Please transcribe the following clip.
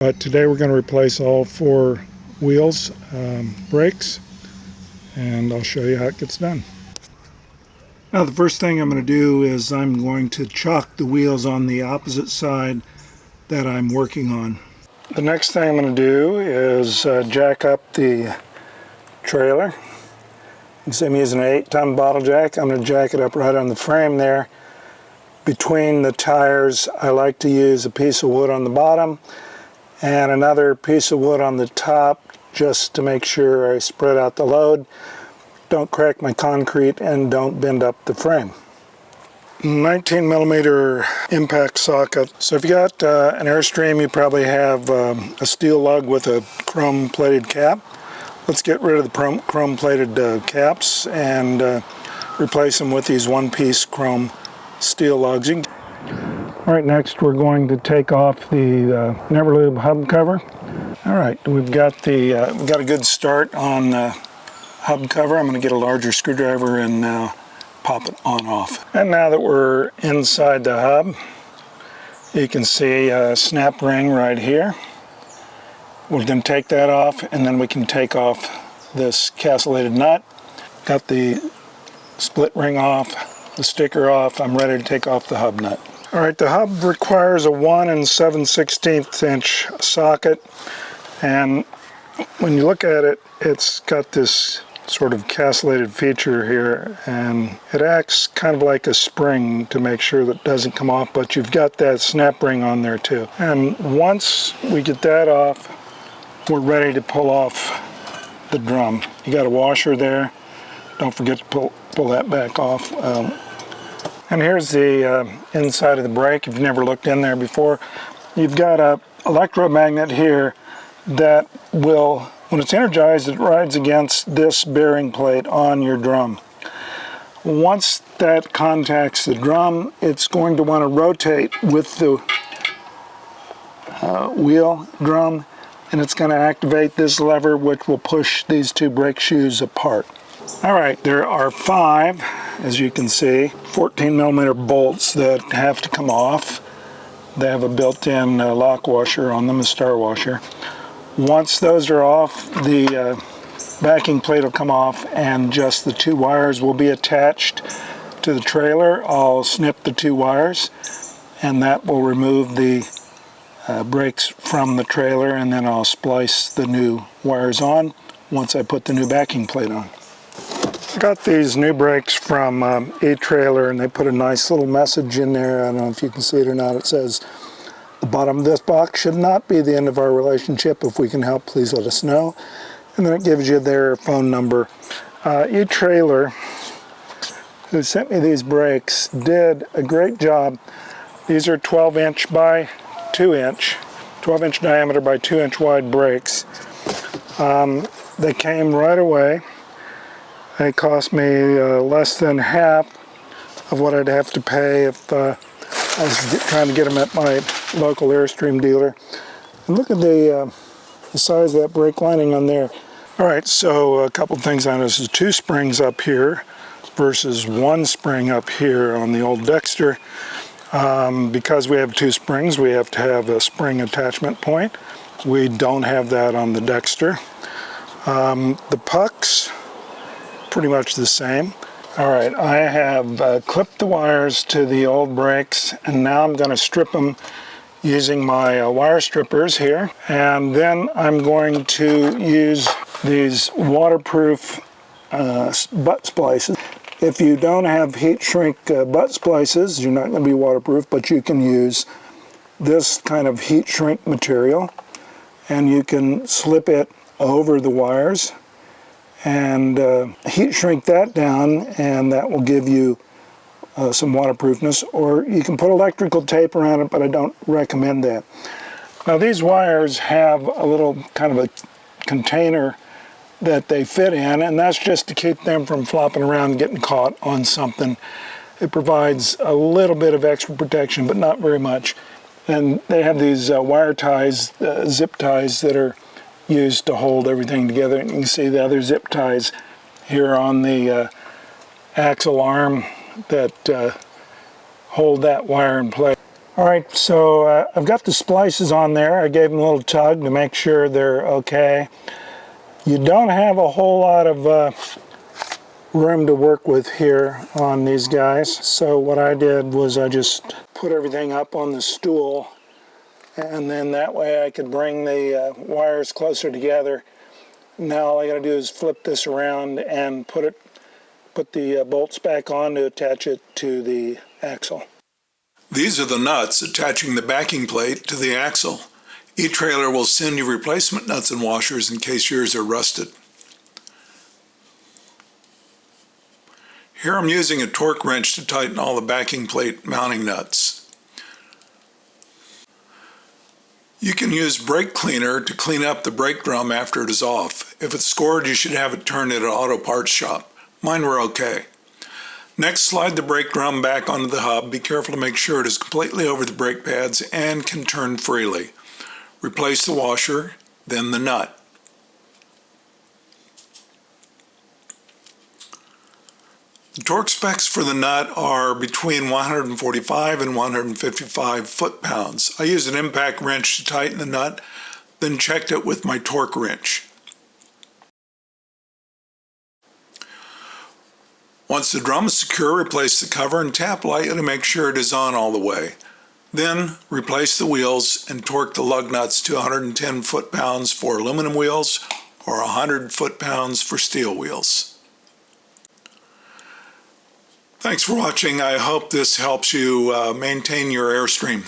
But today we're going to replace all 4 wheels, brakes, and I'll show you how it gets done. Now the first thing I'm going to do is I'm going to chock the wheels on the opposite side that I'm working on. The next thing I'm going to do is jack up the trailer. You can see I'm using an 8-ton bottle jack. I'm going to jack it up right on the frame there. Between the tires, I like to use a piece of wood on the bottom and another piece of wood on the top, just to make sure I spread out the load, don't crack my concrete, and don't bend up the frame. 19mm impact socket. So if you got an Airstream, you probably have a steel lug with a chrome plated cap. Let's get rid of the chrome plated caps and replace them with these one-piece chrome steel lugs. All right, next we're going to take off the Nevr Lube hub cover. All right, we've got a good start on the hub cover. I'm going to get a larger screwdriver and now pop it on off. And now that we're inside the hub, you can see a snap ring right here. We're going to take that off, and then we can take off this castellated nut. Got the split ring off, the sticker off. I'm ready to take off the hub nut. All right, the hub requires a 1 7/16 inch socket, and when you look at it, it's got this sort of castellated feature here, and it acts kind of like a spring to make sure that it doesn't come off, but you've got that snap ring on there too. And once we get that off, we're ready to pull off the drum. You got a washer there. Don't forget to pull that back off. And here's the inside of the brake. If you've never looked in there before, you've got a electromagnet here that will, when it's energized, it rides against this bearing plate on your drum. Once that contacts the drum, it's going to want to rotate with the wheel drum, and it's going to activate this lever, which will push these 2 brake shoes apart. All right, there are 5, as you can see, 14mm bolts that have to come off. They have a built-in lock washer on them, a star washer. Once those are off, the backing plate will come off, and just the 2 wires will be attached to the trailer. I'll snip the 2 wires, and that will remove the brakes from the trailer, and then I'll splice the new wires on once I put the new backing plate on. I got these new brakes from e-trailer, and they put a nice little message in there. I don't know if you can see it or not. It says, "The bottom of this box should not be the end of our relationship. If we can help, please let us know." And then it gives you their phone number. E-trailer, who sent me these brakes, did a great job. These are 12-inch by 2-inch, 12-inch diameter by 2-inch wide brakes. They came right away. They cost me less than half of what I'd have to pay if I was trying to get them at my local Airstream dealer. And look at the size of that brake lining on there. All right, so a couple things on this. There's 2 springs up here versus 1 spring up here on the old Dexter. Because we have 2 springs, we have to have a spring attachment point. We don't have that on the Dexter. The pucks, pretty much the same. All right, I have clipped the wires to the old brakes, and now I'm going to strip them using my wire strippers here. And then I'm going to use these waterproof butt splices. If you don't have heat shrink butt splices, you're not going to be waterproof, but you can use this kind of heat shrink material, and you can slip it over the wires and heat shrink that down, and that will give you some waterproofness. Or you can put electrical tape around it, but I don't recommend that. Now these wires have a little kind of a container that they fit in, and that's just to keep them from flopping around and getting caught on something. It provides a little bit of extra protection, but not very much. And they have these wire ties, zip ties, that are used to hold everything together. And you can see the other zip ties here on the axle arm that hold that wire in place. All right, so I've got the splices on there. I gave them a little tug to make sure they're okay. You don't have a whole lot of room to work with here on these guys. So what I did was I just put everything up on the stool, and then that way I could bring the wires closer together. Now all I got to do is flip this around and put the bolts back on to attach it to the axle. These are the nuts attaching the backing plate to the axle. E-Trailer will send you replacement nuts and washers in case yours are rusted. Here I'm using a torque wrench to tighten all the backing plate mounting nuts. You can use brake cleaner to clean up the brake drum after it is off. If it's scored, you should have it turned at an auto parts shop. Mine were okay. Next, slide the brake drum back onto the hub. Be careful to make sure it is completely over the brake pads and can turn freely. Replace the washer, then the nut. The torque specs for the nut are between 145 and 155 foot-pounds. I used an impact wrench to tighten the nut, then checked it with my torque wrench. Once the drum is secure, replace the cover and tap lightly to make sure it is on all the way. Then replace the wheels and torque the lug nuts to 110 foot-pounds for aluminum wheels or 100 foot-pounds for steel wheels. Thanks for watching. I hope this helps you maintain your Airstream.